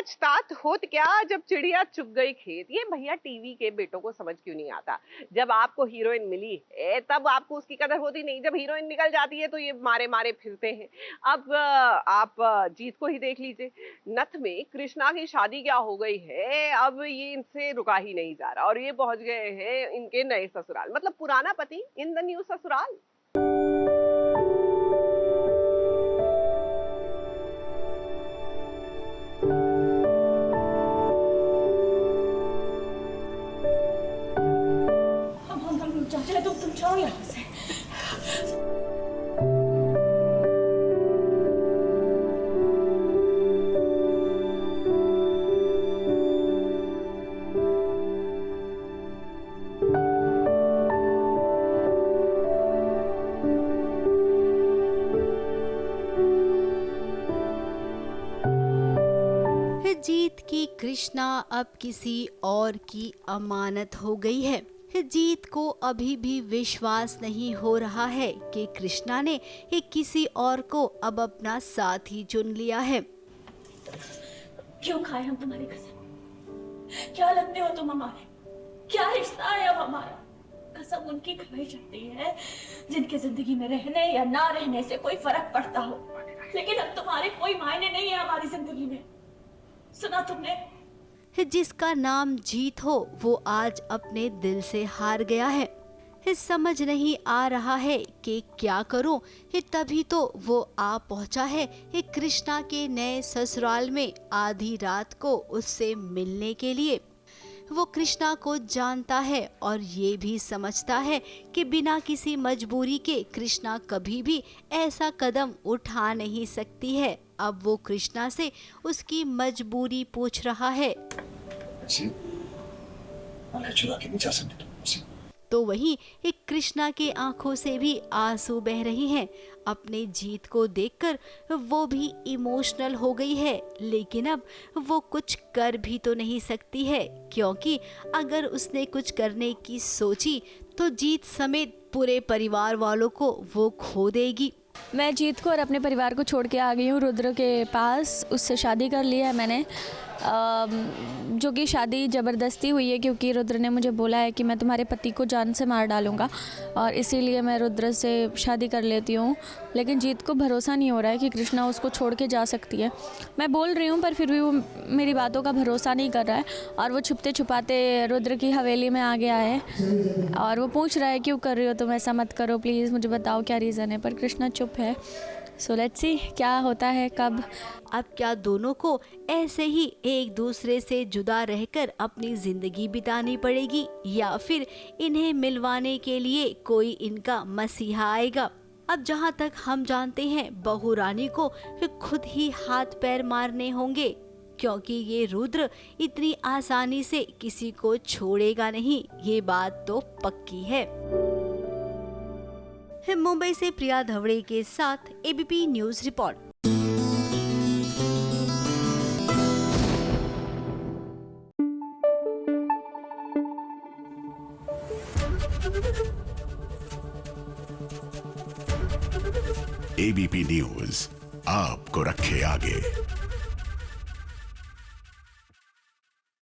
पछतात होत क्या जब चिड़िया चुग गई खेत। ये भैया टीवी के बेटों को समझ क्यों नहीं आता। जब आपको हीरोइन मिली तब आपको उसकी कदर होती नहीं, जब हीरोइन निकल जाती है तो ये मारे मारे फिरते हैं। अब आप जीत को ही देख लीजिए। नथ में कृष्णा की शादी क्या हो गई है, अब ये इनसे रुका ही नहीं जा रहा और ये पहुंच गए हैं इनके नए ससुराल, मतलब पुराना पति इन द न्यू ससुराल। हम चाचा तुम जाओ यहाँ से। जीत की कृष्णा अब किसी और की अमानत हो गई है। जीत को अभी भी विश्वास नहीं हो रहा है कि कृष्णा ने किसी और को अब अपना साथी चुन लिया है। क्यों खाए हम तुम्हारी कसम? क्या लगते हो तुम हमारे? क्या रिश्ता है अब हमारा? कसम उनकी खाई जाती है जिनके जिंदगी में रहने या ना रहने से कोई फर्क पड़ता हो, लेकिन अब तुम्हारे कोई मायने नहीं है हमारी जिंदगी में। सुना तुमने? जिसका नाम जीत हो वो आज अपने दिल से हार गया है। समझ नहीं आ रहा है कि क्या करूं। तभी तो वो आ पहुंचा है कृष्णा के नए ससुराल में आधी रात को उससे मिलने के लिए। वो कृष्णा को जानता है और ये भी समझता है कि बिना किसी मजबूरी के कृष्णा कभी भी ऐसा कदम उठा नहीं सकती है। अब वो कृष्णा से उसकी मजबूरी पूछ रहा है। तो वहीं एक कृष्णा के आंखों से भी आंसू बह रही हैं। अपने जीत को देखकर वो भी इमोशनल हो गई है, लेकिन अब वो कुछ कर भी तो नहीं सकती है, क्योंकि अगर उसने कुछ करने की सोची तो जीत समेत पूरे परिवार वालों को वो खो देगी। मैं जीत को और अपने परिवार को छोड़ के आ गई हूँ रुद्र के पास। उससे शादी कर लिया है मैंने, जो कि शादी ज़बरदस्ती हुई है क्योंकि रुद्र ने मुझे बोला है कि मैं तुम्हारे पति को जान से मार डालूँगा और इसीलिए मैं रुद्र से शादी कर लेती हूँ। लेकिन जीत को भरोसा नहीं हो रहा है कि कृष्णा उसको छोड़ के जा सकती है। मैं बोल रही हूँ पर फिर भी वो मेरी बातों का भरोसा नहीं कर रहा है और वो छुपते छुपाते रुद्र की हवेली में आ गया है और वो पूछ रहा है क्यों कर रही हो तुम, ऐसा मत करो प्लीज़, मुझे बताओ क्या रीज़न है। पर कृष्णा चुप है। सो लेट्स सी क्या होता है कब। अब क्या दोनों को ऐसे ही एक दूसरे से जुदा रहकर अपनी जिंदगी बितानी पड़ेगी या फिर इन्हें मिलवाने के लिए कोई इनका मसीहा आएगा। अब जहाँ तक हम जानते हैं बहू रानी को खुद ही हाथ पैर मारने होंगे, क्योंकि ये रुद्र इतनी आसानी से किसी को छोड़ेगा नहीं, ये बात तो पक्की है। मुंबई से प्रिया धवड़े के साथ ABP news report. ABP news आपको रखे आगे।